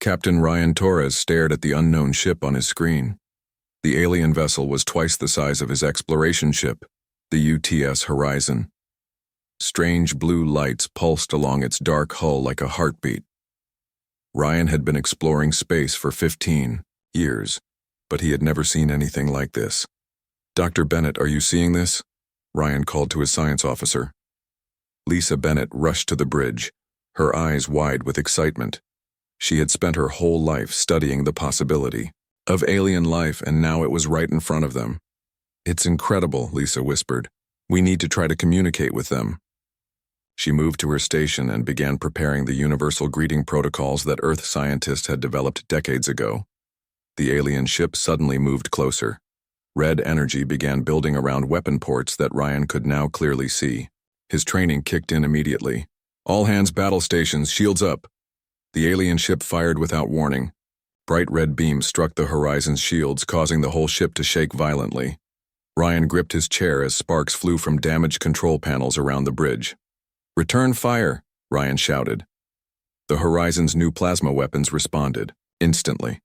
Captain Ryan Torres stared at the unknown ship on his screen. The alien vessel was twice the size of his exploration ship, the UTS Horizon. Strange blue lights pulsed along its dark hull like a heartbeat. Ryan had been exploring space for 15 years, but he had never seen anything like this. "Dr. Bennett, are you seeing this?" Ryan called to his science officer. Lisa Bennett rushed to the bridge, her eyes wide with excitement. She had spent her whole life studying the possibility of alien life, and now it was right in front of them. "It's incredible," Lisa whispered. "We need to try to communicate with them." She moved to her station and began preparing the universal greeting protocols that Earth scientists had developed decades ago. The alien ship suddenly moved closer. Red energy began building around weapon ports that Ryan could now clearly see. His training kicked in immediately. "All hands battle stations, shields up." The alien ship fired without warning. Bright red beams struck the Horizon's shields, causing the whole ship to shake violently. Ryan gripped his chair as sparks flew from damaged control panels around the bridge. "Return fire," Ryan shouted. The Horizon's new plasma weapons responded, instantly.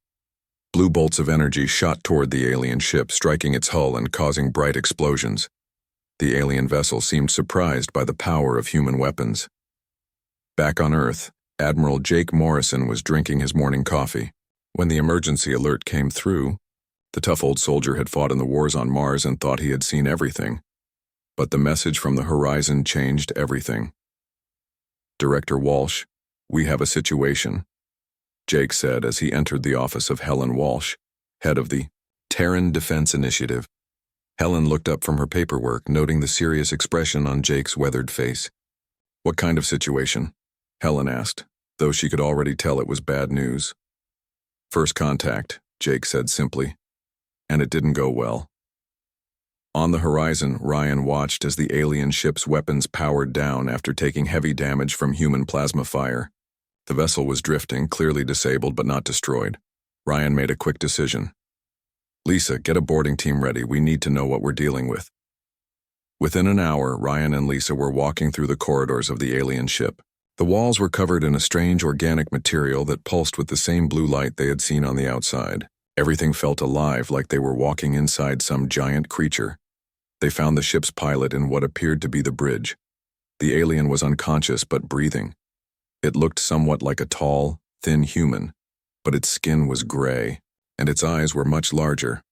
Blue bolts of energy shot toward the alien ship, striking its hull and causing bright explosions. The alien vessel seemed surprised by the power of human weapons. Back on Earth, Admiral Jake Morrison was drinking his morning coffee. When the emergency alert came through, the tough old soldier had fought in the wars on Mars and thought he had seen everything. But the message from the Horizon changed everything. "Director Walsh, we have a situation," Jake said as he entered the office of Helen Walsh, head of the Terran Defense Initiative. Helen looked up from her paperwork, noting the serious expression on Jake's weathered face. "What kind of situation?" Helen asked, though she could already tell it was bad news. "First contact," Jake said simply, "and it didn't go well." On the horizon, Ryan watched as the alien ship's weapons powered down after taking heavy damage from human plasma fire. The vessel was drifting, clearly disabled but not destroyed. Ryan made a quick decision. "Lisa, get a boarding team ready. We need to know what we're dealing with." Within an hour, Ryan and Lisa were walking through the corridors of the alien ship. The walls were covered in a strange organic material that pulsed with the same blue light they had seen on the outside. Everything felt alive, like they were walking inside some giant creature. They found the ship's pilot in what appeared to be the bridge. The alien was unconscious but breathing. It looked somewhat like a tall, thin human, but its skin was gray, and its eyes were much larger.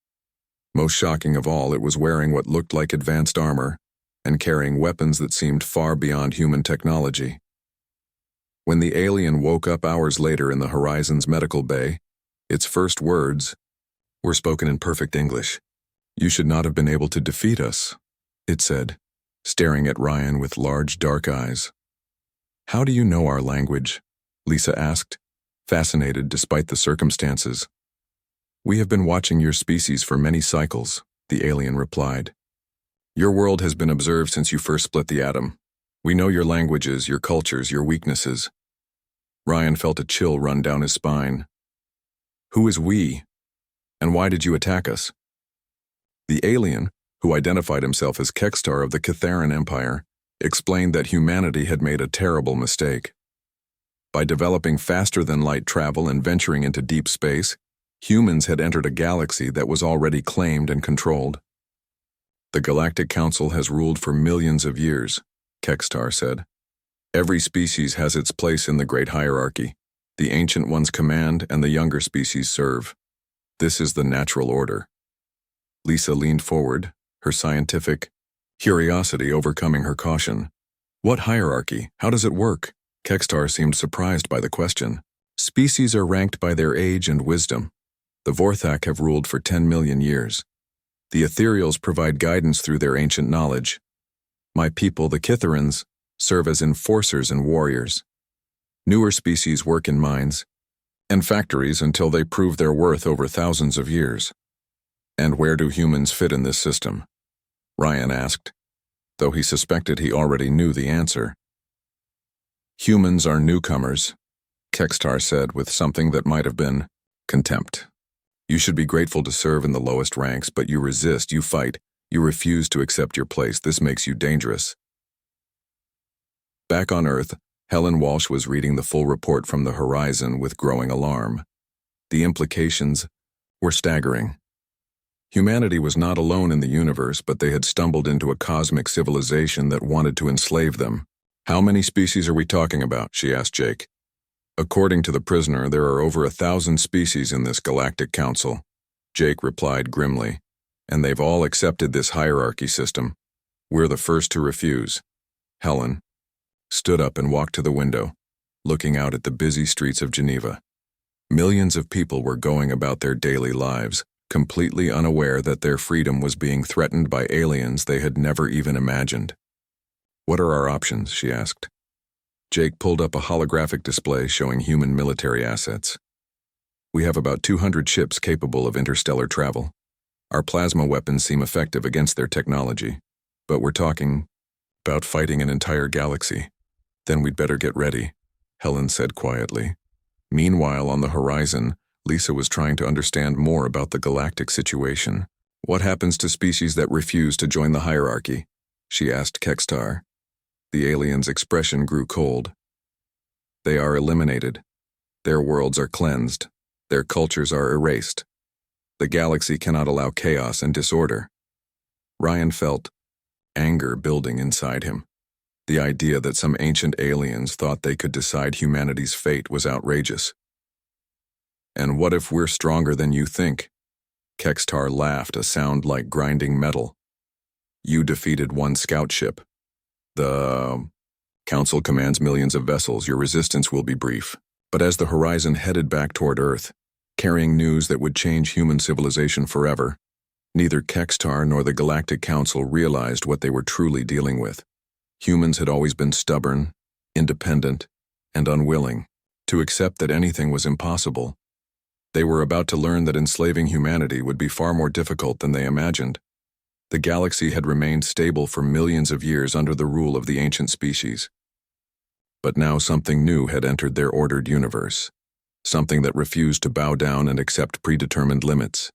Most shocking of all, it was wearing what looked like advanced armor and carrying weapons that seemed far beyond human technology. When the alien woke up hours later in the Horizon's medical bay, its first words were spoken in perfect English. "You should not have been able to defeat us," it said, staring at Ryan with large dark eyes. "How do you know our language?" Lisa asked, fascinated despite the circumstances. "We have been watching your species for many cycles," the alien replied. "Your world has been observed since you first split the atom. We know your languages, your cultures, your weaknesses." Ryan felt a chill run down his spine. "Who is we? And why did you attack us?" The alien, who identified himself as Kextar of the Catharan Empire, explained that humanity had made a terrible mistake. By developing faster-than-light travel and venturing into deep space, humans had entered a galaxy that was already claimed and controlled. "The Galactic Council has ruled for millions of years," Kextar said. "Every species has its place in the great hierarchy. The ancient ones command and the younger species serve. This is the natural order." Lisa leaned forward, her scientific curiosity overcoming her caution. "What hierarchy? How does it work?" Kextar seemed surprised by the question. "Species are ranked by their age and wisdom. The Vorthak have ruled for 10 million years. The Ethereals provide guidance through their ancient knowledge. My people, the Kitharans, serve as enforcers and warriors. Newer species work in mines and factories until they prove their worth over thousands of years." "And where do humans fit in this system?" Ryan asked, though he suspected he already knew the answer. "Humans are newcomers," Kextar said with something that might have been contempt. "You should be grateful to serve in the lowest ranks, but you resist, you fight, you refuse to accept your place. This makes you dangerous." Back on Earth, Helen Walsh was reading the full report from the horizon with growing alarm. The implications were staggering. Humanity was not alone in the universe, but they had stumbled into a cosmic civilization that wanted to enslave them. "How many species are we talking about?" she asked Jake. "According to the prisoner, there are over 1,000 species in this galactic council," Jake replied grimly, "and they've all accepted this hierarchy system. We're the first to refuse." Helen stood up and walked to the window, looking out at the busy streets of Geneva. Millions of people were going about their daily lives, completely unaware that their freedom was being threatened by aliens they had never even imagined. "What are our options?" she asked. Jake pulled up a holographic display showing human military assets. "We have about 200 ships capable of interstellar travel. Our plasma weapons seem effective against their technology, but we're talking about fighting an entire galaxy. Then we'd better get ready," Helen said quietly. Meanwhile, on the horizon, Lisa was trying to understand more about the galactic situation. "What happens to species that refuse to join the hierarchy?" she asked Kextar. The alien's expression grew cold. "They are eliminated. Their worlds are cleansed. Their cultures are erased. The galaxy cannot allow chaos and disorder." Ryan felt anger building inside him. The idea that some ancient aliens thought they could decide humanity's fate was outrageous. "And what if we're stronger than you think?" Kextar laughed, a sound like grinding metal. "You defeated one scout ship. The Council commands millions of vessels. Your resistance will be brief." But as the horizon headed back toward Earth, carrying news that would change human civilization forever, neither Kextar nor the Galactic Council realized what they were truly dealing with. Humans had always been stubborn, independent, and unwilling to accept that anything was impossible. They were about to learn that enslaving humanity would be far more difficult than they imagined. The galaxy had remained stable for millions of years under the rule of the ancient species. But now something new had entered their ordered universe, something that refused to bow down and accept predetermined limits,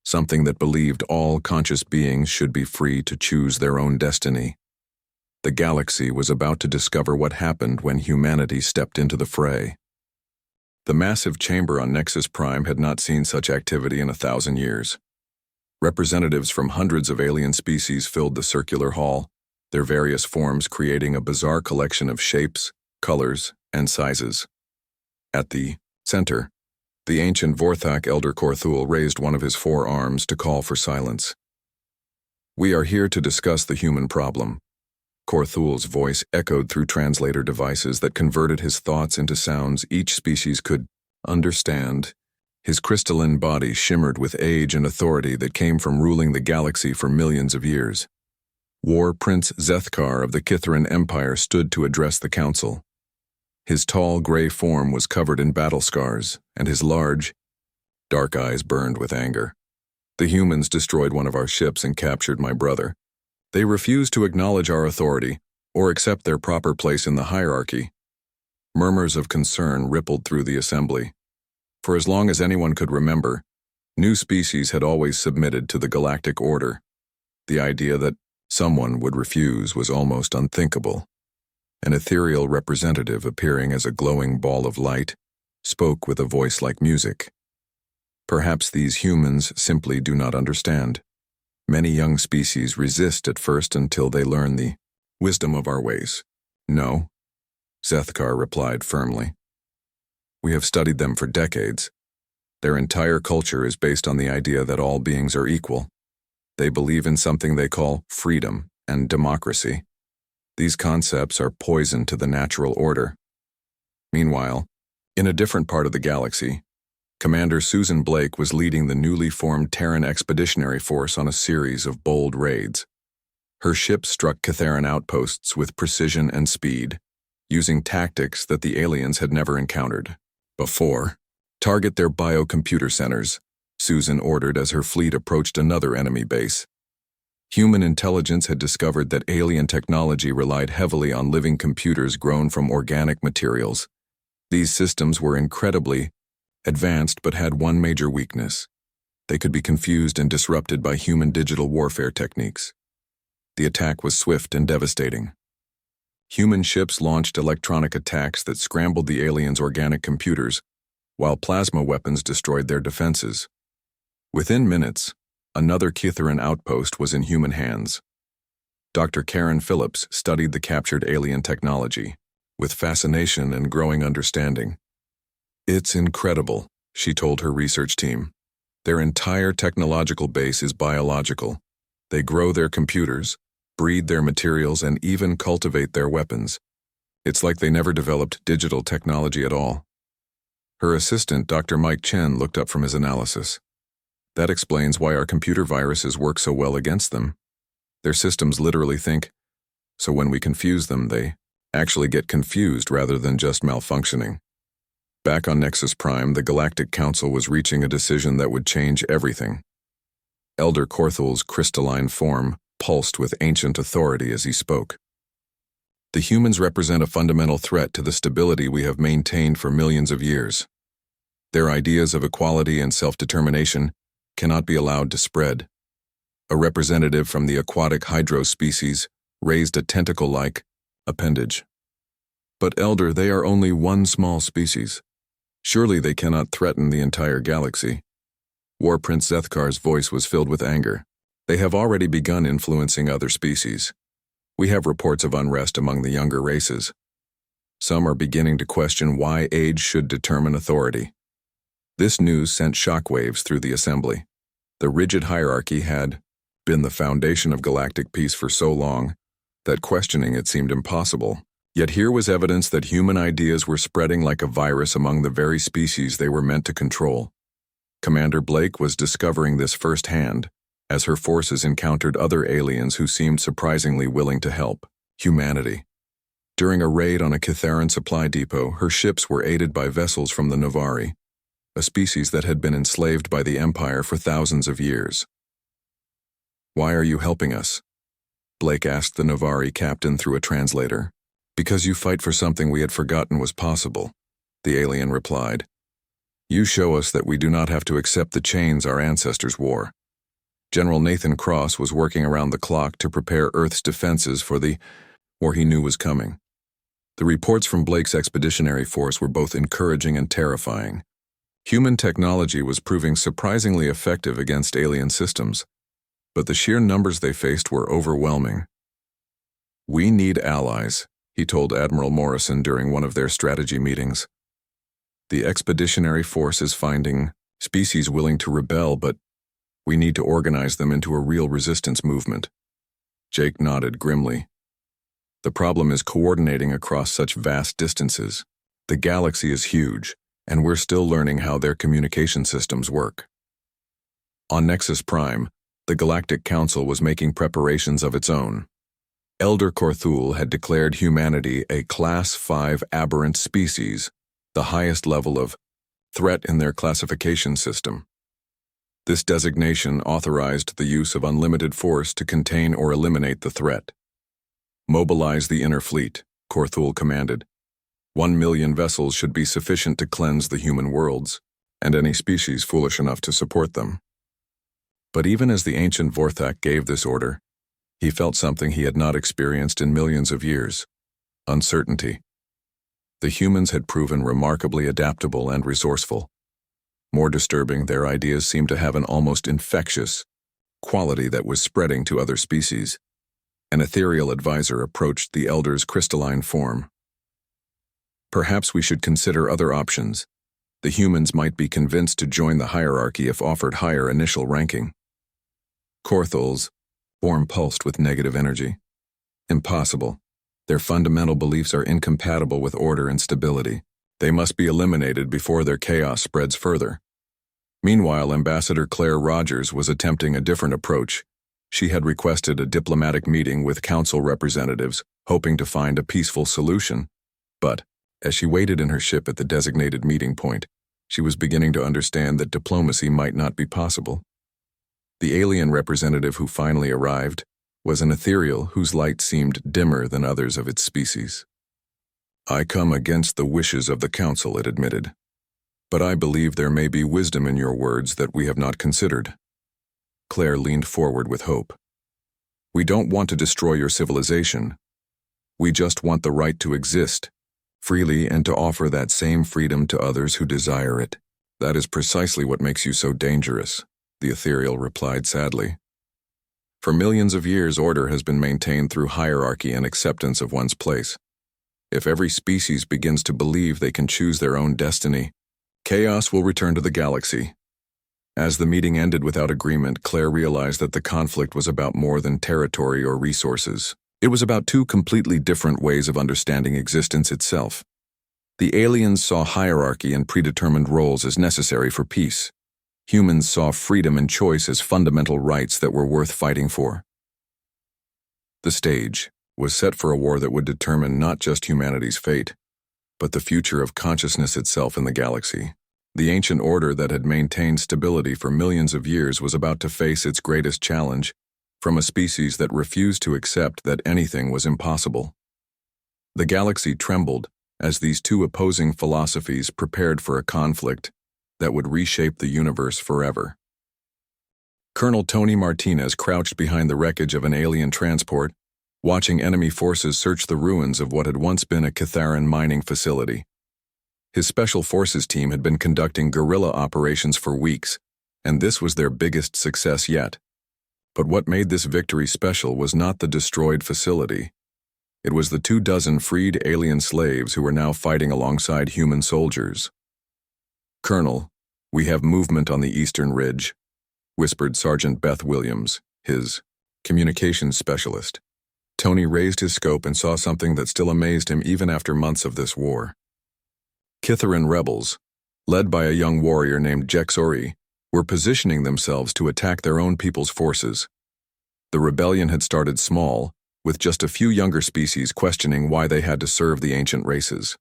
something that believed all conscious beings should be free to choose their own destiny. The galaxy was about to discover what happened when humanity stepped into the fray. The massive chamber on Nexus Prime had not seen such activity in 1,000 years. Representatives from hundreds of alien species filled the circular hall, their various forms creating a bizarre collection of shapes, colors, and sizes. At the center, the ancient Vorthak Elder Korthul raised one of his 4 arms to call for silence. "We are here to discuss the human problem." Korthul's voice echoed through translator devices that converted his thoughts into sounds each species could understand. His crystalline body shimmered with age and authority that came from ruling the galaxy for millions of years. War Prince Zethkar of the Kithrin Empire stood to address the council. His tall gray form was covered in battle scars, and his large, dark eyes burned with anger. "The humans destroyed one of our ships and captured my brother. They refuse to acknowledge our authority or accept their proper place in the hierarchy." Murmurs of concern rippled through the assembly. For as long as anyone could remember, new species had always submitted to the galactic order. The idea that someone would refuse was almost unthinkable. An ethereal representative appearing as a glowing ball of light spoke with a voice like music. "Perhaps these humans simply do not understand. Many young species resist at first until they learn the wisdom of our ways." "No," Zethkar replied firmly. "We have studied them for decades. Their entire culture is based on the idea that all beings are equal. They believe in something they call freedom and democracy. These concepts are poison to the natural order." Meanwhile, in a different part of the galaxy, Commander Susan Blake was leading the newly formed Terran Expeditionary Force on a series of bold raids. Her ship struck Catharan outposts with precision and speed, using tactics that the aliens had never encountered before. "Target their biocomputer centers," Susan ordered as her fleet approached another enemy base. Human intelligence had discovered that alien technology relied heavily on living computers grown from organic materials. These systems were incredibly advanced but had one major weakness. They could be confused and disrupted by human digital warfare techniques. The attack was swift and devastating. Human ships launched electronic attacks that scrambled the aliens' organic computers, while plasma weapons destroyed their defenses. Within minutes, another Kitharan outpost was in human hands. Dr. Karen Phillips studied the captured alien technology, with fascination and growing understanding. "It's incredible," she told her research team. "Their entire technological base is biological. They grow their computers, breed their materials, and even cultivate their weapons. It's like they never developed digital technology at all." Her assistant, Dr. Mike Chen, looked up from his analysis. "That explains why our computer viruses work so well against them. Their systems literally think, so when we confuse them, they actually get confused rather than just malfunctioning." Back on Nexus Prime, the Galactic Council was reaching a decision that would change everything. Elder Korthul's crystalline form pulsed with ancient authority as he spoke. "The humans represent a fundamental threat to the stability we have maintained for millions of years. Their ideas of equality and self-determination cannot be allowed to spread." A representative from the aquatic hydro species raised a tentacle-like appendage. "But Elder, they are only one small species. Surely they cannot threaten the entire galaxy." War Prince Zethkar's voice was filled with anger. "They have already begun influencing other species. We have reports of unrest among the younger races. Some are beginning to question why age should determine authority." This news sent shockwaves through the assembly. The rigid hierarchy had been the foundation of galactic peace for so long that questioning it seemed impossible. Yet here was evidence that human ideas were spreading like a virus among the very species they were meant to control. Commander Blake was discovering this firsthand, as her forces encountered other aliens who seemed surprisingly willing to help humanity. During a raid on a Kitharan supply depot, her ships were aided by vessels from the Navari, a species that had been enslaved by the Empire for thousands of years. "Why are you helping us?" Blake asked the Navari captain through a translator. "Because you fight for something we had forgotten was possible," the alien replied. "You show us that we do not have to accept the chains our ancestors wore. General Nathan Cross was working around the clock to prepare Earth's defenses for the war he knew was coming." The reports from Blake's expeditionary force were both encouraging and terrifying. Human technology was proving surprisingly effective against alien systems, but the sheer numbers they faced were overwhelming. "We need allies," he told Admiral Morrison during one of their strategy meetings. "The expeditionary force is finding species willing to rebel, but we need to organize them into a real resistance movement." Jake nodded grimly. "The problem is coordinating across such vast distances. The galaxy is huge, and we're still learning how their communication systems work." On Nexus Prime, the Galactic Council was making preparations of its own. Elder Korthul had declared humanity a Class 5 aberrant species, the highest level of threat in their classification system. This designation authorized the use of unlimited force to contain or eliminate the threat. "Mobilize the inner fleet," Korthul commanded. 1 million vessels should be sufficient to cleanse the human worlds, and any species foolish enough to support them. But even as the ancient Vorthak gave this order, he felt something he had not experienced in millions of years: uncertainty. The humans had proven remarkably adaptable and resourceful. More disturbing, their ideas seemed to have an almost infectious quality that was spreading to other species. An ethereal advisor approached the Elder's crystalline form. "Perhaps we should consider other options. The humans might be convinced to join the hierarchy if offered higher initial ranking." Korthul's form pulsed with negative energy. "Impossible. Their fundamental beliefs are incompatible with order and stability. They must be eliminated before their chaos spreads further." Meanwhile, Ambassador Claire Rogers was attempting a different approach. She had requested a diplomatic meeting with council representatives, hoping to find a peaceful solution. But, as she waited in her ship at the designated meeting point, she was beginning to understand that diplomacy might not be possible. The alien representative who finally arrived was an ethereal whose light seemed dimmer than others of its species. "I come against the wishes of the council," it admitted. "But I believe there may be wisdom in your words that we have not considered." Claire leaned forward with hope. "We don't want to destroy your civilization. We just want the right to exist, freely, and to offer that same freedom to others who desire it. That is precisely what makes you so dangerous, the ethereal replied sadly. For millions of years, order has been maintained through hierarchy and acceptance of one's place. If every species begins to believe they can choose their own destiny, chaos will return to the galaxy. As the meeting ended without agreement, Claire realized that the conflict was about more than territory or resources. It was about two completely different ways of understanding existence itself. The aliens saw hierarchy and predetermined roles as necessary for peace. Humans saw freedom and choice as fundamental rights that were worth fighting for. The stage was set for a war that would determine not just humanity's fate, but the future of consciousness itself in the galaxy. The ancient order that had maintained stability for millions of years was about to face its greatest challenge from a species that refused to accept that anything was impossible. The galaxy trembled as these two opposing philosophies prepared for a conflict that would reshape the universe forever. Colonel Tony Martinez crouched behind the wreckage of an alien transport, watching enemy forces search the ruins of what had once been a Catharan mining facility. His Special Forces team had been conducting guerrilla operations for weeks, and this was their biggest success yet. But what made this victory special was not the destroyed facility. It was the 24 freed alien slaves who were now fighting alongside human soldiers. "Colonel, we have movement on the eastern ridge," whispered Sergeant Beth Williams, his communications specialist. Tony raised his scope and saw something that still amazed him even after months of this war. Catharan rebels, led by a young warrior named Jexori, were positioning themselves to attack their own people's forces. The rebellion had started small, with just a few younger species questioning why they had to serve the ancient races.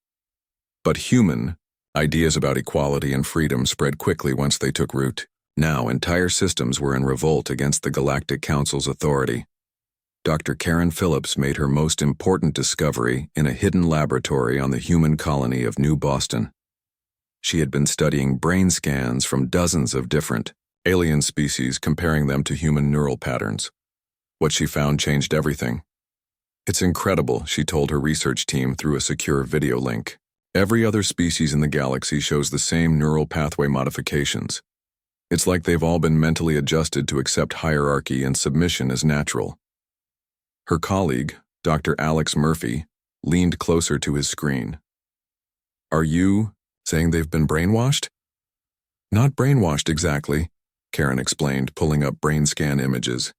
But human ideas about equality and freedom spread quickly once they took root. Now entire systems were in revolt against the Galactic Council's authority. Dr. Karen Phillips made her most important discovery in a hidden laboratory on the human colony of New Boston. She had been studying brain scans from dozens of different alien species, comparing them to human neural patterns. What she found changed everything. "It's incredible," she told her research team through a secure video link. "Every other species in the galaxy shows the same neural pathway modifications. It's like they've all been mentally adjusted to accept hierarchy and submission as natural." Her colleague, Dr. Alex Murphy, leaned closer to his screen. "Are you saying they've been brainwashed?" "Not brainwashed exactly," Karen explained, pulling up brain scan images.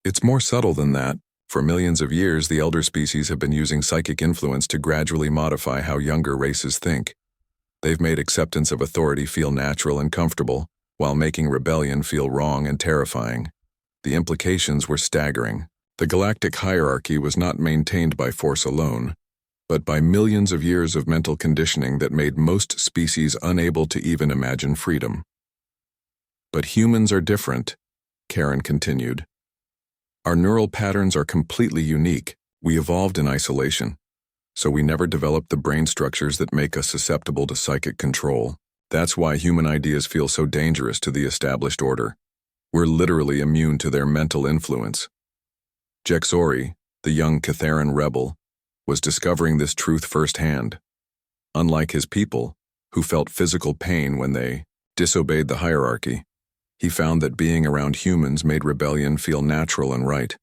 "It's more subtle than that. For millions of years, the elder species have been using psychic influence to gradually modify how younger races think. They've made acceptance of authority feel natural and comfortable, while making rebellion feel wrong and terrifying. The implications were staggering. The galactic hierarchy was not maintained by force alone, but by millions of years of mental conditioning that made most species unable to even imagine freedom. But humans are different," Karen continued. "Our neural patterns are completely unique. We evolved in isolation, so we never developed the brain structures that make us susceptible to psychic control. That's why human ideas feel so dangerous to the established order. We're literally immune to their mental influence." Jexori, the young Catharan rebel, was discovering this truth firsthand. Unlike his people, who felt physical pain when they disobeyed the hierarchy, he found that being around humans made rebellion feel natural and right.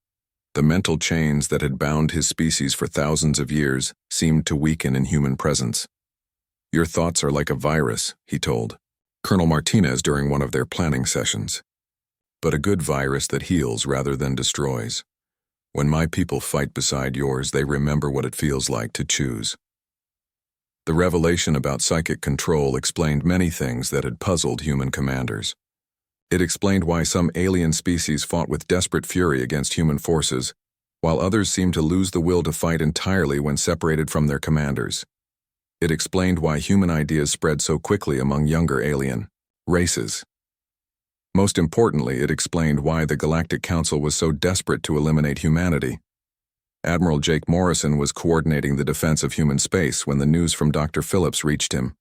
The mental chains that had bound his species for thousands of years seemed to weaken in human presence. "Your thoughts are like a virus," he told Colonel Martinez during one of their planning sessions. "But a good virus that heals rather than destroys. When my people fight beside yours, they remember what it feels like to choose." The revelation about psychic control explained many things that had puzzled human commanders. It explained why some alien species fought with desperate fury against human forces, while others seemed to lose the will to fight entirely when separated from their commanders. It explained why human ideas spread so quickly among younger alien races. Most importantly, it explained why the Galactic Council was so desperate to eliminate humanity. Admiral Jake Morrison was coordinating the defense of human space when the news from Dr. Phillips reached him.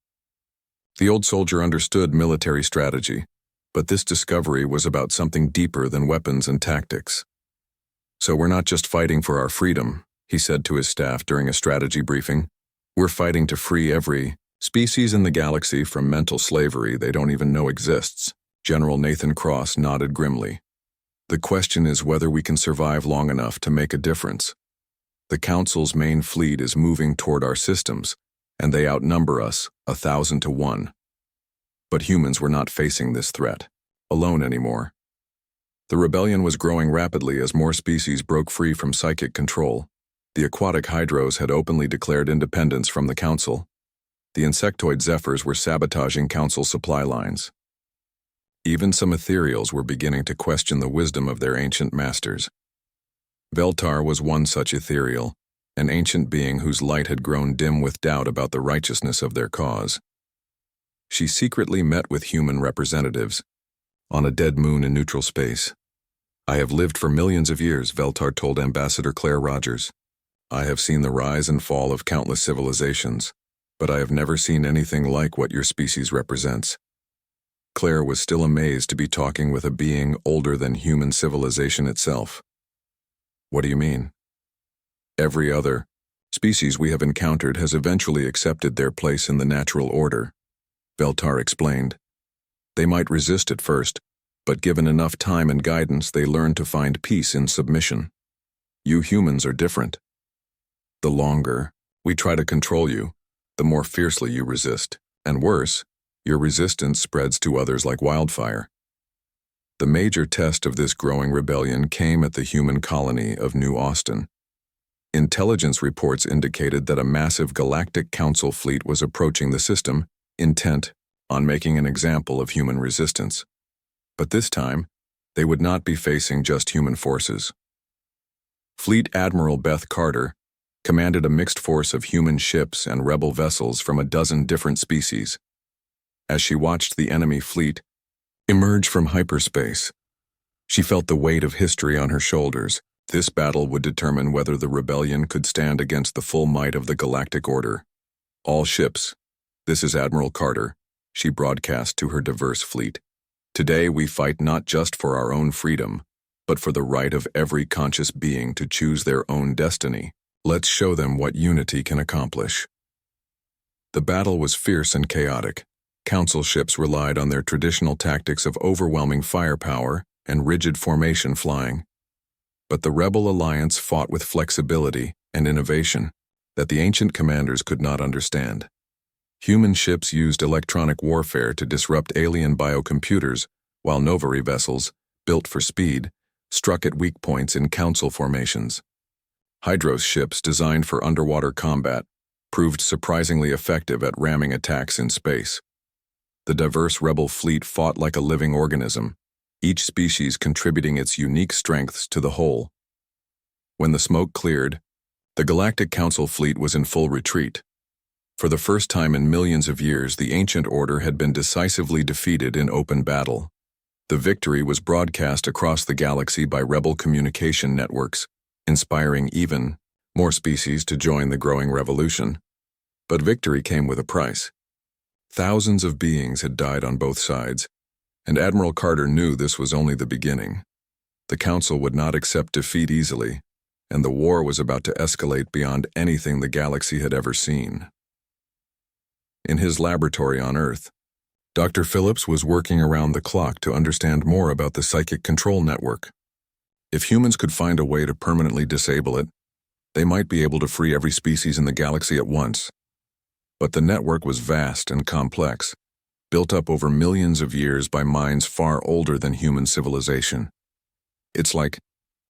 The old soldier understood military strategy, but this discovery was about something deeper than weapons and tactics. "So we're not just fighting for our freedom," he said to his staff during a strategy briefing. We're fighting to free every species in the galaxy from mental slavery they don't even know exists. General Nathan Cross nodded grimly. The question is whether we can survive long enough to make a difference. The Council's main fleet is moving toward our systems, and they outnumber us 1,000 to 1. But humans were not facing this threat alone anymore. The rebellion was growing rapidly as more species broke free from psychic control. The aquatic hydros had openly declared independence from the Council. The insectoid zephyrs were sabotaging Council supply lines. Even some ethereals were beginning to question the wisdom of their ancient masters. Veltar was one such ethereal, an ancient being whose light had grown dim with doubt about the righteousness of their cause. She secretly met with human representatives on a dead moon in neutral space. I have lived for millions of years, Veltar told Ambassador Claire Rogers. I have seen the rise and fall of countless civilizations, but I have never seen anything like what your species represents. Claire was still amazed to be talking with a being older than human civilization itself. What do you mean? Every other species we have encountered has eventually accepted their place in the natural order, Veltar explained. They might resist at first, but given enough time and guidance, they learn to find peace in submission. You humans are different. The longer we try to control you, the more fiercely you resist, and worse, your resistance spreads to others like wildfire. The major test of this growing rebellion came at the human colony of New Austin. Intelligence reports indicated that a massive Galactic Council fleet was approaching the system, intent on making an example of human resistance. But this time, they would not be facing just human forces. Fleet Admiral Beth Carter commanded a mixed force of human ships and rebel vessels from a dozen different species. As she watched the enemy fleet emerge from hyperspace, she felt the weight of history on her shoulders. This battle would determine whether the rebellion could stand against the full might of the Galactic Order. All ships, this is Admiral Carter, she broadcast to her diverse fleet. Today we fight not just for our own freedom, but for the right of every conscious being to choose their own destiny. Let's show them what unity can accomplish. The battle was fierce and chaotic. Council ships relied on their traditional tactics of overwhelming firepower and rigid formation flying. But the Rebel Alliance fought with flexibility and innovation that the ancient commanders could not understand. Human ships used electronic warfare to disrupt alien biocomputers, while Novari vessels, built for speed, struck at weak points in Council formations. Hydros ships designed for underwater combat proved surprisingly effective at ramming attacks in space. The diverse Rebel fleet fought like a living organism, each species contributing its unique strengths to the whole. When the smoke cleared, the Galactic Council fleet was in full retreat. For the first time in millions of years, the ancient order had been decisively defeated in open battle. The victory was broadcast across the galaxy by Rebel communication networks, inspiring even more species to join the growing revolution. But victory came with a price. Thousands of beings had died on both sides, and Admiral Carter knew this was only the beginning. The Council would not accept defeat easily, and the war was about to escalate beyond anything the galaxy had ever seen. In his laboratory on Earth, Dr. Phillips was working around the clock to understand more about the psychic control network. If humans could find a way to permanently disable it, they might be able to free every species in the galaxy at once. But the network was vast and complex, built up over millions of years by minds far older than human civilization. It's like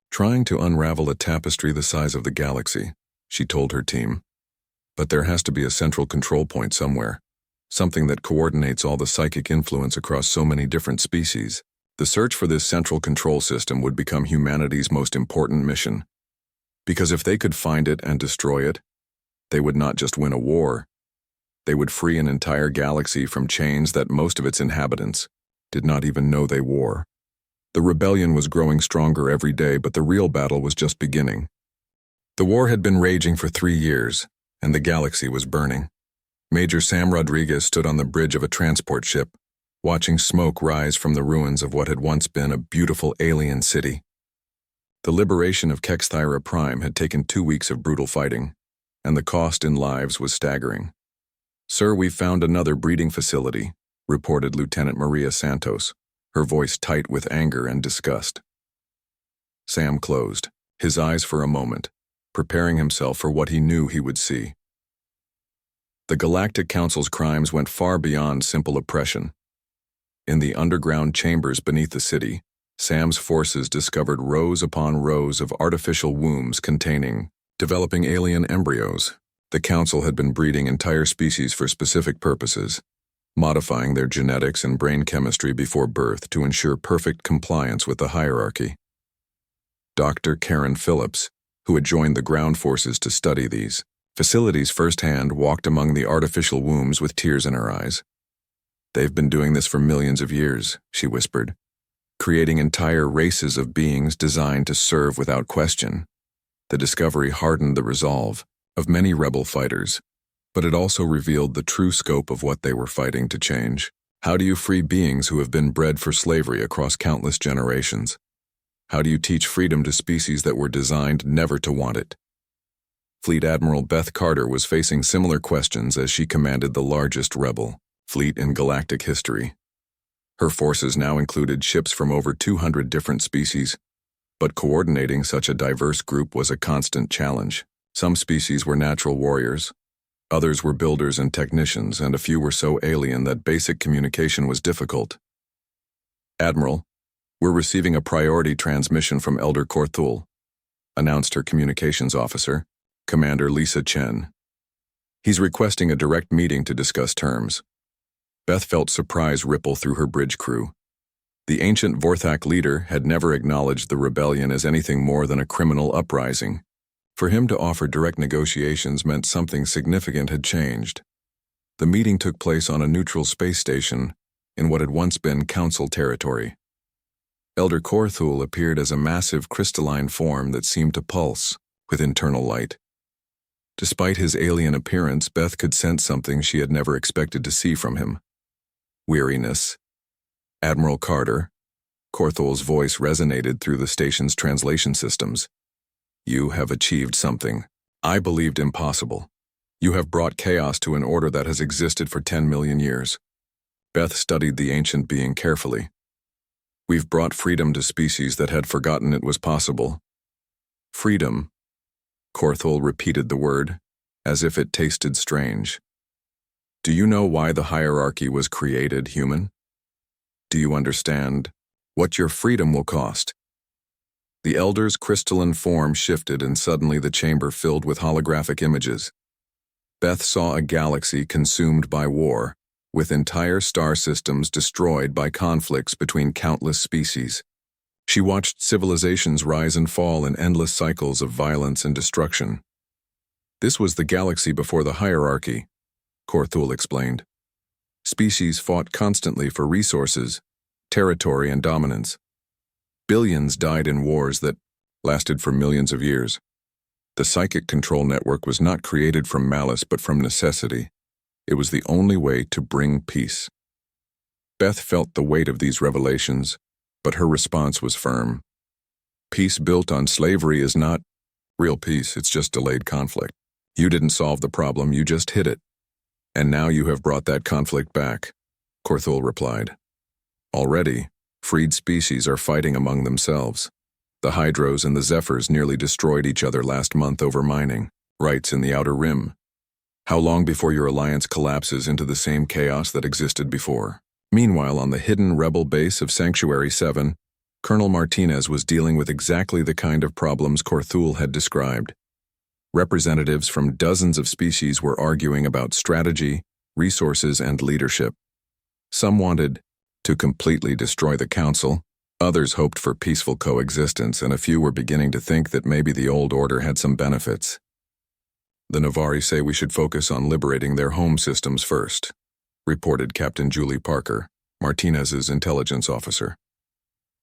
trying to unravel a tapestry the size of the galaxy, she told her team. But there has to be a central control point somewhere, something that coordinates all the psychic influence across so many different species. The search for this central control system would become humanity's most important mission. Because if they could find it and destroy it, they would not just win a war, they would free an entire galaxy from chains that most of its inhabitants did not even know they wore. The rebellion was growing stronger every day, but the real battle was just beginning. The war had been raging for 3 years, and the galaxy was burning. Major Sam Rodriguez stood on the bridge of a transport ship, watching smoke rise from the ruins of what had once been a beautiful alien city. The liberation of Kexthyra Prime had taken 2 weeks of brutal fighting, and the cost in lives was staggering. "Sir, we've found another breeding facility," reported Lieutenant Maria Santos, her voice tight with anger and disgust. Sam closed, his eyes for a moment, preparing himself for what he knew he would see. The Galactic Council's crimes went far beyond simple oppression. In the underground chambers beneath the city, Sam's forces discovered rows upon rows of artificial wombs containing developing alien embryos. The Council had been breeding entire species for specific purposes, modifying their genetics and brain chemistry before birth to ensure perfect compliance with the hierarchy. Dr. Karen Phillips, who had joined the ground forces to study these facilities firsthand, walked among the artificial wombs with tears in her eyes. "They've been doing this for millions of years," she whispered, "creating entire races of beings designed to serve without question." The discovery hardened the resolve of many rebel fighters, but it also revealed the true scope of what they were fighting to change. How do you free beings who have been bred for slavery across countless generations? How do you teach freedom to species that were designed never to want it? Fleet Admiral Beth Carter was facing similar questions as she commanded the largest rebel fleet in galactic history. Her forces now included ships from over 200 different species, but coordinating such a diverse group was a constant challenge. Some species were natural warriors, others were builders and technicians, and a few were so alien that basic communication was difficult. "Admiral, we're receiving a priority transmission from Elder Korthul," announced her communications officer, Commander Lisa Chen. "He's requesting a direct meeting to discuss terms." Beth felt surprise ripple through her bridge crew. The ancient Vorthak leader had never acknowledged the rebellion as anything more than a criminal uprising. For him to offer direct negotiations meant something significant had changed. The meeting took place on a neutral space station in what had once been Council territory. Elder Korthul appeared as a massive crystalline form that seemed to pulse with internal light. Despite his alien appearance, Beth could sense something she had never expected to see from him. Weariness. "Admiral Carter," Korthul's voice resonated through the station's translation systems. "You have achieved something I believed impossible. You have brought chaos to an order that has existed for 10 million years." Beth studied the ancient being carefully. "We've brought freedom to species that had forgotten it was possible." "Freedom." Korthul repeated the word, as if it tasted strange. "Do you know why the hierarchy was created, human? Do you understand what your freedom will cost?" The Elder's crystalline form shifted, and suddenly the chamber filled with holographic images. Beth saw a galaxy consumed by war, with entire star systems destroyed by conflicts between countless species. She watched civilizations rise and fall in endless cycles of violence and destruction. "This was the galaxy before the hierarchy," Korthul explained. "Species fought constantly for resources, territory, and dominance. Billions died in wars that lasted for millions of years. The psychic control network was not created from malice but from necessity. It was the only way to bring peace." Beth felt the weight of these revelations, but her response was firm. "Peace built on slavery is not real peace, it's just delayed conflict. You didn't solve the problem, you just hid it. And now you have brought that conflict back," Korthul replied. "Already, freed species are fighting among themselves. The Hydros and the Zephyrs nearly destroyed each other last month over mining rights in the Outer Rim. How long before your alliance collapses into the same chaos that existed before?" Meanwhile, on the hidden rebel base of Sanctuary 7, Colonel Martinez was dealing with exactly the kind of problems Korthul had described. Representatives from dozens of species were arguing about strategy, resources, and leadership. Some wanted to completely destroy the Council, others hoped for peaceful coexistence, and a few were beginning to think that maybe the old order had some benefits. "The Navari say we should focus on liberating their home systems first," reported Captain Julie Parker, Martinez's intelligence officer.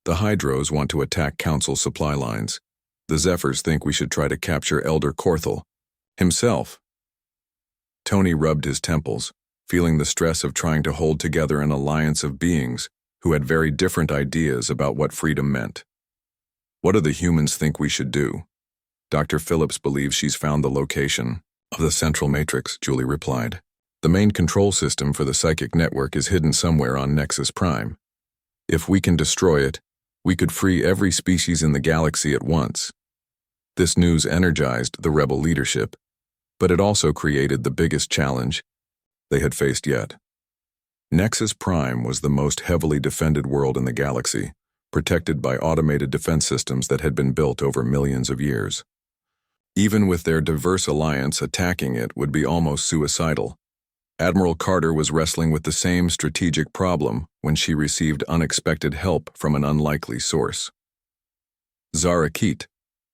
"The Hydros want to attack Council supply lines. The Zephyrs think we should try to capture Elder Korthul himself." Tony rubbed his temples, feeling the stress of trying to hold together an alliance of beings who had very different ideas about what freedom meant. What do the humans think we should do? Dr. Phillips believes she's found the location of the central matrix, Julie replied. The main control system for the psychic network is hidden somewhere on Nexus Prime. If we can destroy it, we could free every species in the galaxy at once. This news energized the rebel leadership, but it also created the biggest challenge they had faced yet. Nexus Prime was the most heavily defended world in the galaxy, protected by automated defense systems that had been built over millions of years. Even with their diverse alliance, attacking it would be almost suicidal. Admiral Carter was wrestling with the same strategic problem when she received unexpected help from an unlikely source. Zara Keet,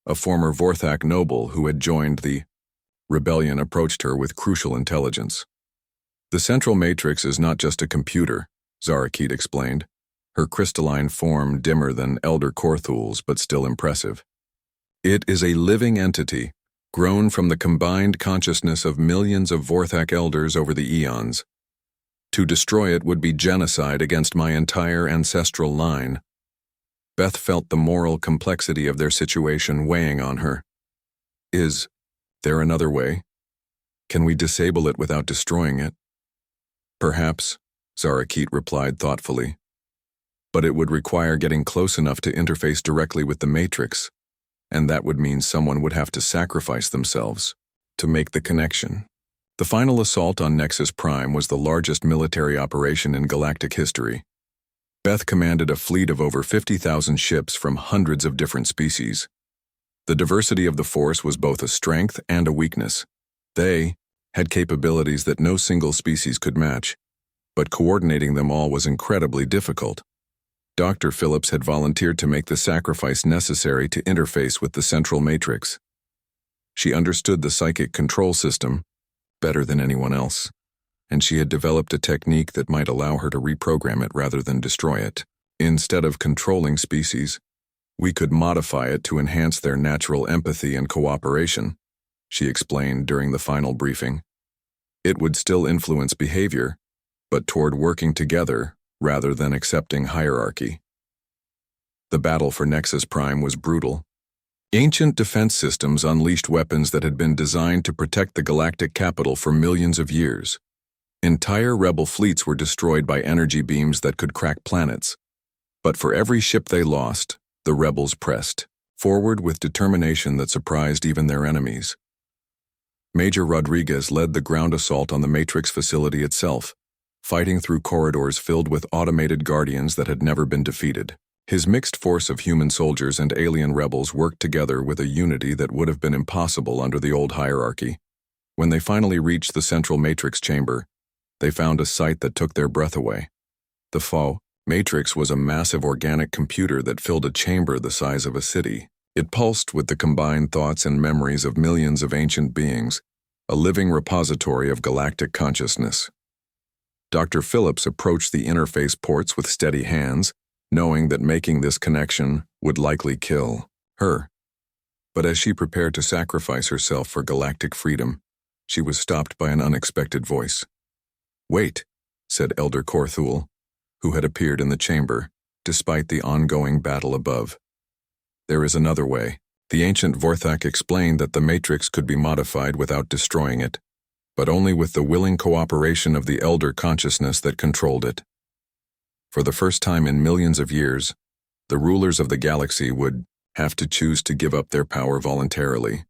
a former Vorthak noble who had joined the rebellion, approached her with crucial intelligence. The Central Matrix is not just a computer, Zara Keet explained, her crystalline form dimmer than Elder Korthul's but still impressive. It is a living entity, grown from the combined consciousness of millions of Vorthak elders over the eons. To destroy it would be genocide against my entire ancestral line. Beth felt the moral complexity of their situation weighing on her. Is there another way? Can we disable it without destroying it? Perhaps, Zara Keet replied thoughtfully. But it would require getting close enough to interface directly with the Matrix, and that would mean someone would have to sacrifice themselves to make the connection. The final assault on Nexus Prime was the largest military operation in galactic history. Beth commanded a fleet of over 50,000 ships from hundreds of different species. The diversity of the force was both a strength and a weakness. They had capabilities that no single species could match, but coordinating them all was incredibly difficult. Dr. Phillips had volunteered to make the sacrifice necessary to interface with the central matrix. She understood the psychic control system better than anyone else, and she had developed a technique that might allow her to reprogram it rather than destroy it. Instead of controlling species, we could modify it to enhance their natural empathy and cooperation, she explained during the final briefing. It would still influence behavior, but toward working together rather than accepting hierarchy. The battle for Nexus Prime was brutal. Ancient defense systems unleashed weapons that had been designed to protect the galactic capital for millions of years. Entire rebel fleets were destroyed by energy beams that could crack planets. But for every ship they lost, the rebels pressed forward with determination that surprised even their enemies. Major Rodriguez led the ground assault on the Matrix facility itself, fighting through corridors filled with automated guardians that had never been defeated. His mixed force of human soldiers and alien rebels worked together with a unity that would have been impossible under the old hierarchy. When they finally reached the central matrix chamber, they found a sight that took their breath away. The HFY Matrix was a massive organic computer that filled a chamber the size of a city. It pulsed with the combined thoughts and memories of millions of ancient beings, a living repository of galactic consciousness. Dr. Phillips approached the interface ports with steady hands, knowing that making this connection would likely kill her. But as she prepared to sacrifice herself for galactic freedom, she was stopped by an unexpected voice. "Wait," said Elder Korthul, who had appeared in the chamber, despite the ongoing battle above. "There is another way." The ancient Vorthak explained that the Matrix could be modified without destroying it, but only with the willing cooperation of the Elder consciousness that controlled it. For the first time in millions of years, the rulers of the galaxy would have to choose to give up their power voluntarily.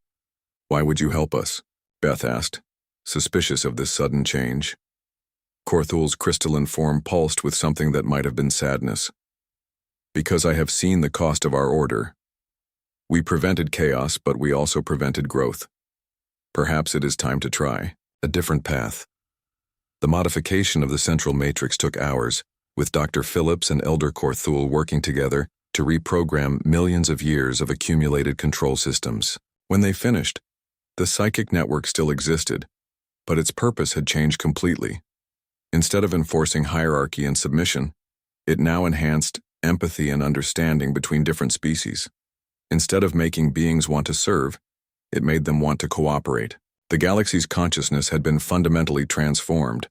"Why would you help us?" Beth asked, suspicious of this sudden change. Korthul's crystalline form pulsed with something that might have been sadness. "Because I have seen the cost of our order. We prevented chaos, but we also prevented growth. Perhaps it is time to try a different path." The modification of the central matrix took hours, with Dr. Phillips and Elder Korthul working together to reprogram millions of years of accumulated control systems. When they finished, the psychic network still existed, but its purpose had changed completely. Instead of enforcing hierarchy and submission, it now enhanced empathy and understanding between different species. Instead of making beings want to serve, it made them want to cooperate. The galaxy's consciousness had been fundamentally transformed.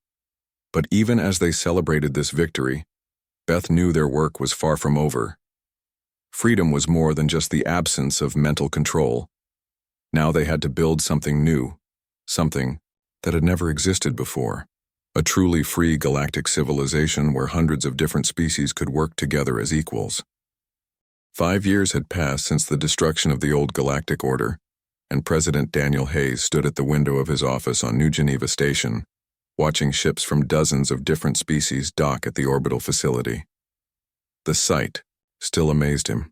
But even as they celebrated this victory, Beth knew their work was far from over. Freedom was more than just the absence of mental control. Now they had to build something new, something that had never existed before. A truly free galactic civilization where hundreds of different species could work together as equals. 5 years had passed since the destruction of the old galactic order, and President Daniel Hayes stood at the window of his office on New Geneva Station, watching ships from dozens of different species dock at the orbital facility. The sight still amazed him.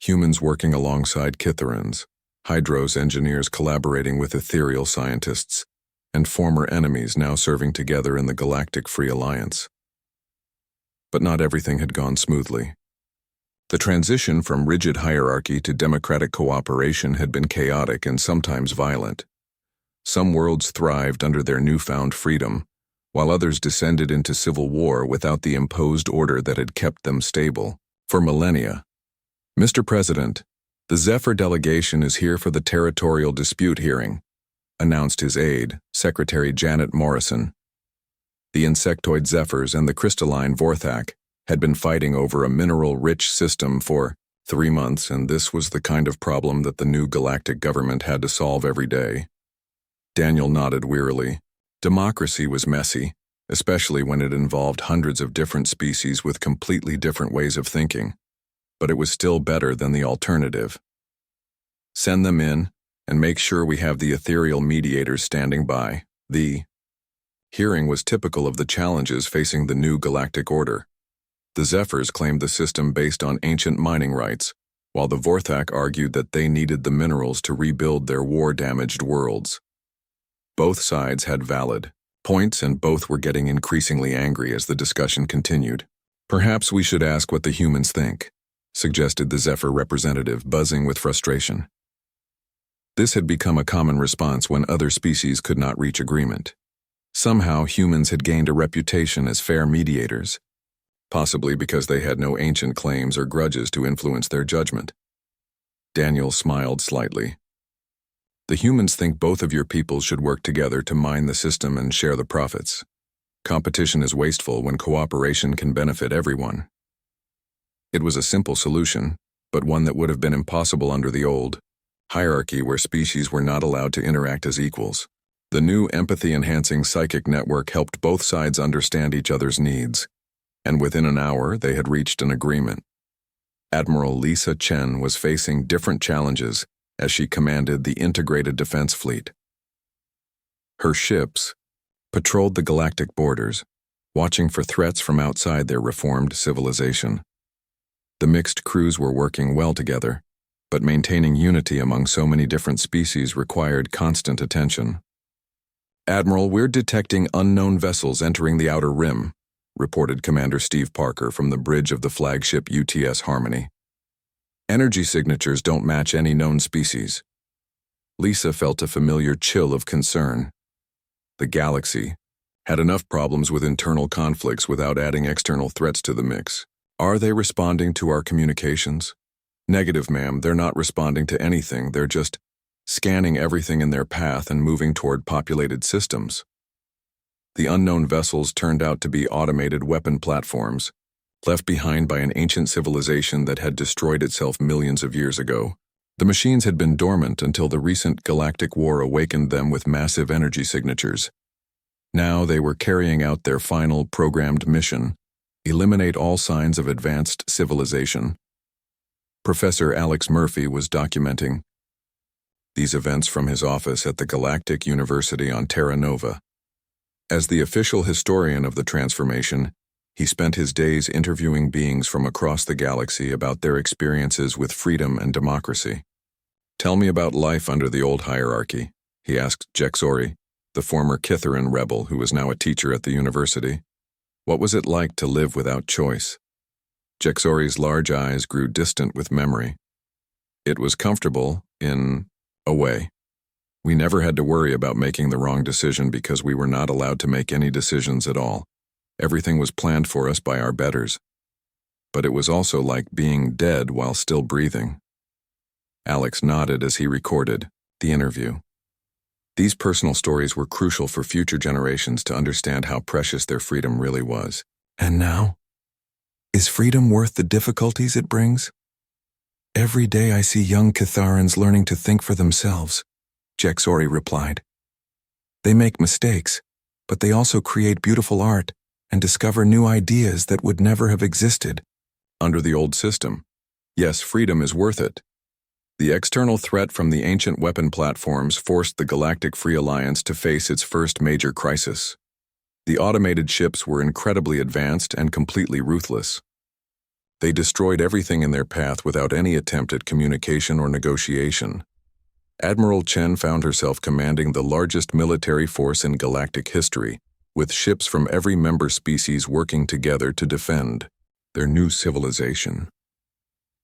Humans working alongside Kitharans, Hydros engineers collaborating with ethereal scientists, and former enemies now serving together in the Galactic Free Alliance. But not everything had gone smoothly. The transition from rigid hierarchy to democratic cooperation had been chaotic and sometimes violent. Some worlds thrived under their newfound freedom, while others descended into civil war without the imposed order that had kept them stable for millennia. Mr. President, the Zephyr delegation is here for the territorial dispute hearing, announced his aide, Secretary Janet Morrison. The insectoid Zephyrs and the crystalline Vorthak had been fighting over a mineral-rich system for 3 months, and this was the kind of problem that the new galactic government had to solve every day. Daniel nodded wearily. Democracy was messy, especially when it involved hundreds of different species with completely different ways of thinking. But it was still better than the alternative. Send them in, and make sure we have the ethereal mediators standing by. The hearing was typical of the challenges facing the new galactic order. The Zephyrs claimed the system based on ancient mining rights, while the Vorthak argued that they needed the minerals to rebuild their war-damaged worlds. Both sides had valid points, and both were getting increasingly angry as the discussion continued. Perhaps we should ask what the humans think, suggested the Zephyr representative, buzzing with frustration. This had become a common response when other species could not reach agreement. Somehow, humans had gained a reputation as fair mediators, possibly because they had no ancient claims or grudges to influence their judgment. Daniel smiled slightly. The humans think both of your peoples should work together to mine the system and share the profits. Competition is wasteful when cooperation can benefit everyone. It was a simple solution, but one that would have been impossible under the old hierarchy where species were not allowed to interact as equals. The new empathy-enhancing psychic network helped both sides understand each other's needs, and within an hour they had reached an agreement. Admiral Lisa Chen was facing different challenges as she commanded the Integrated Defense Fleet. Her ships patrolled the galactic borders, watching for threats from outside their reformed civilization. The mixed crews were working well together, but maintaining unity among so many different species required constant attention. "Admiral, we're detecting unknown vessels entering the Outer Rim," reported Commander Steve Parker from the bridge of the flagship UTS Harmony. "Energy signatures don't match any known species." Lisa felt a familiar chill of concern. The galaxy had enough problems with internal conflicts without adding external threats to the mix. "Are they responding to our communications?" "Negative, ma'am. They're not responding to anything. They're just scanning everything in their path and moving toward populated systems." The unknown vessels turned out to be automated weapon platforms, left behind by an ancient civilization that had destroyed itself millions of years ago. The machines had been dormant until the recent Galactic War awakened them with massive energy signatures. Now they were carrying out their final programmed mission: eliminate all signs of advanced civilization. Professor Alex Murphy was documenting these events from his office at the Galactic University on Terra Nova. As the official historian of the transformation, he spent his days interviewing beings from across the galaxy about their experiences with freedom and democracy. "Tell me about life under the old hierarchy," he asked Jexori, the former Kitharan rebel who was now a teacher at the university. "What was it like to live without choice?" Jexori's large eyes grew distant with memory. "It was comfortable, in a way. We never had to worry about making the wrong decision because we were not allowed to make any decisions at all. Everything was planned for us by our betters. But it was also like being dead while still breathing." Alex nodded as he recorded the interview. These personal stories were crucial for future generations to understand how precious their freedom really was. "And now? Is freedom worth the difficulties it brings?" Every day I see young Catharans learning to think for themselves, Jexori replied. They make mistakes, but they also create beautiful art and discover new ideas that would never have existed under the old system. Yes, freedom is worth it. The external threat from the ancient weapon platforms forced the Galactic Free Alliance to face its first major crisis. The automated ships were incredibly advanced and completely ruthless. They destroyed everything in their path without any attempt at communication or negotiation. Admiral Chen found herself commanding the largest military force in galactic history, with ships from every member species working together to defend their new civilization.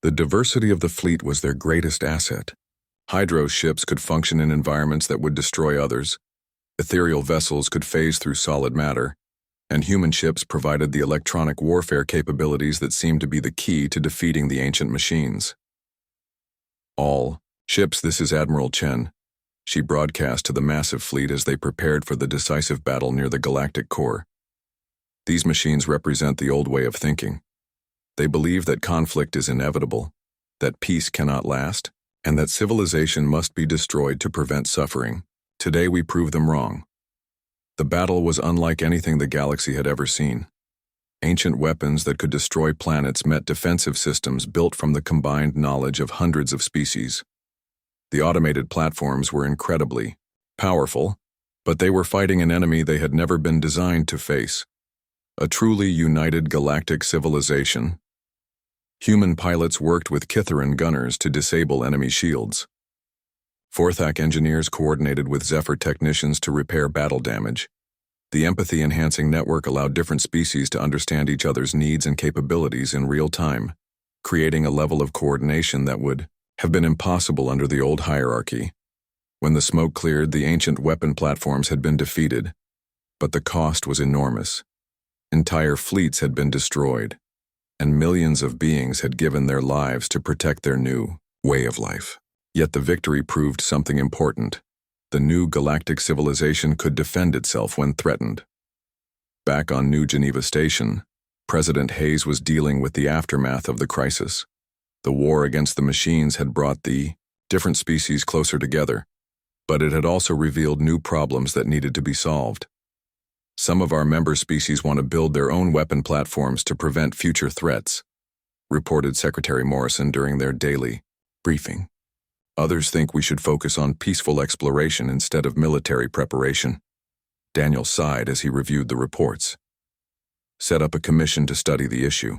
The diversity of the fleet was their greatest asset. Hydro ships could function in environments that would destroy others, ethereal vessels could phase through solid matter, and human ships provided the electronic warfare capabilities that seemed to be the key to defeating the ancient machines. All ships, this is Admiral Chen. She broadcast to the massive fleet as they prepared for the decisive battle near the galactic core. These machines represent the old way of thinking. They believe that conflict is inevitable, that peace cannot last, and that civilization must be destroyed to prevent suffering. Today we prove them wrong. The battle was unlike anything the galaxy had ever seen. Ancient weapons that could destroy planets met defensive systems built from the combined knowledge of hundreds of species. The automated platforms were incredibly powerful, but they were fighting an enemy they had never been designed to face. A truly united galactic civilization. Human pilots worked with Kitharan gunners to disable enemy shields. Forthak engineers coordinated with Zephyr technicians to repair battle damage. The empathy-enhancing network allowed different species to understand each other's needs and capabilities in real time, creating a level of coordination that would have been impossible under the old hierarchy. When the smoke cleared, the ancient weapon platforms had been defeated, but the cost was enormous. Entire fleets had been destroyed, and millions of beings had given their lives to protect their new way of life. Yet the victory proved something important. The new galactic civilization could defend itself when threatened. Back on New Geneva Station, President Hayes was dealing with the aftermath of the crisis. The war against the machines had brought the different species closer together, but it had also revealed new problems that needed to be solved. Some of our member species want to build their own weapon platforms to prevent future threats, reported Secretary Morrison during their daily briefing. Others think we should focus on peaceful exploration instead of military preparation. Daniel sighed as he reviewed the reports. Set up a commission to study the issue.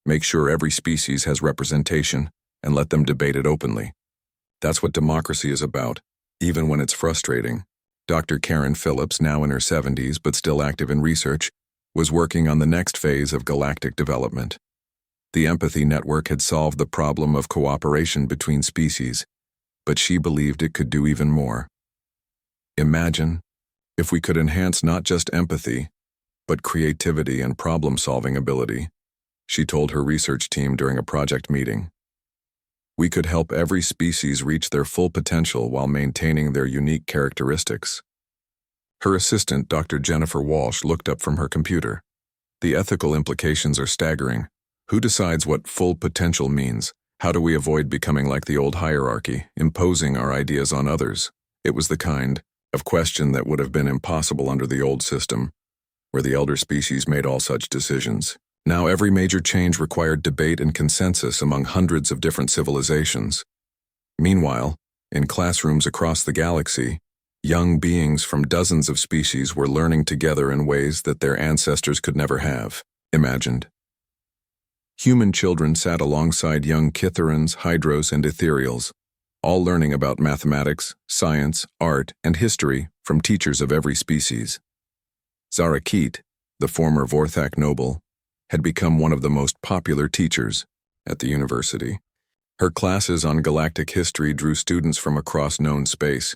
Make sure every species has representation and let them debate it openly. That's what democracy is about, even when it's frustrating. Dr. Karen Phillips, now in her 70s but still active in research, was working on the next phase of galactic development. The empathy network had solved the problem of cooperation between species, but she believed it could do even more. Imagine if we could enhance not just empathy, but creativity and problem-solving ability, she told her research team during a project meeting. We could help every species reach their full potential while maintaining their unique characteristics. Her assistant, Dr. Jennifer Walsh, looked up from her computer. The ethical implications are staggering. Who decides what full potential means? How do we avoid becoming like the old hierarchy, imposing our ideas on others? It was the kind of question that would have been impossible under the old system, where the elder species made all such decisions. Now every major change required debate and consensus among hundreds of different civilizations. Meanwhile, in classrooms across the galaxy, young beings from dozens of species were learning together in ways that their ancestors could never have imagined. Human children sat alongside young Kitharans, Hydros, and Ethereals, all learning about mathematics, science, art, and history from teachers of every species. Zarakit, the former Vorthak noble, had become one of the most popular teachers at the university. Her classes on galactic history drew students from across known space,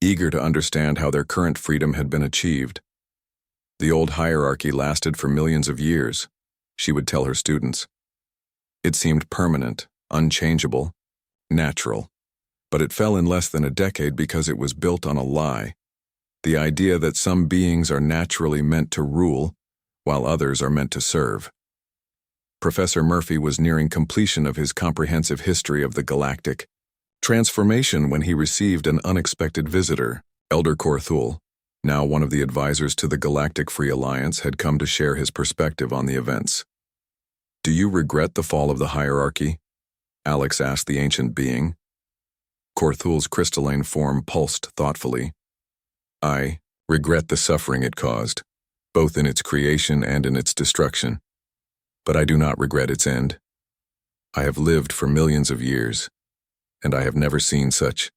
eager to understand how their current freedom had been achieved. The old hierarchy lasted for millions of years, she would tell her students. It seemed permanent, unchangeable, natural, but it fell in less than a decade because it was built on a lie. The idea that some beings are naturally meant to rule, while others are meant to serve. Professor Murphy was nearing completion of his comprehensive history of the galactic transformation when he received an unexpected visitor. Elder Korthul, now one of the advisors to the Galactic Free Alliance, had come to share his perspective on the events. "Do you regret the fall of the hierarchy?" Alex asked the ancient being. Korthul's crystalline form pulsed thoughtfully. "I regret the suffering it caused, both in its creation and in its destruction. But I do not regret its end. I have lived for millions of years, and I have never seen such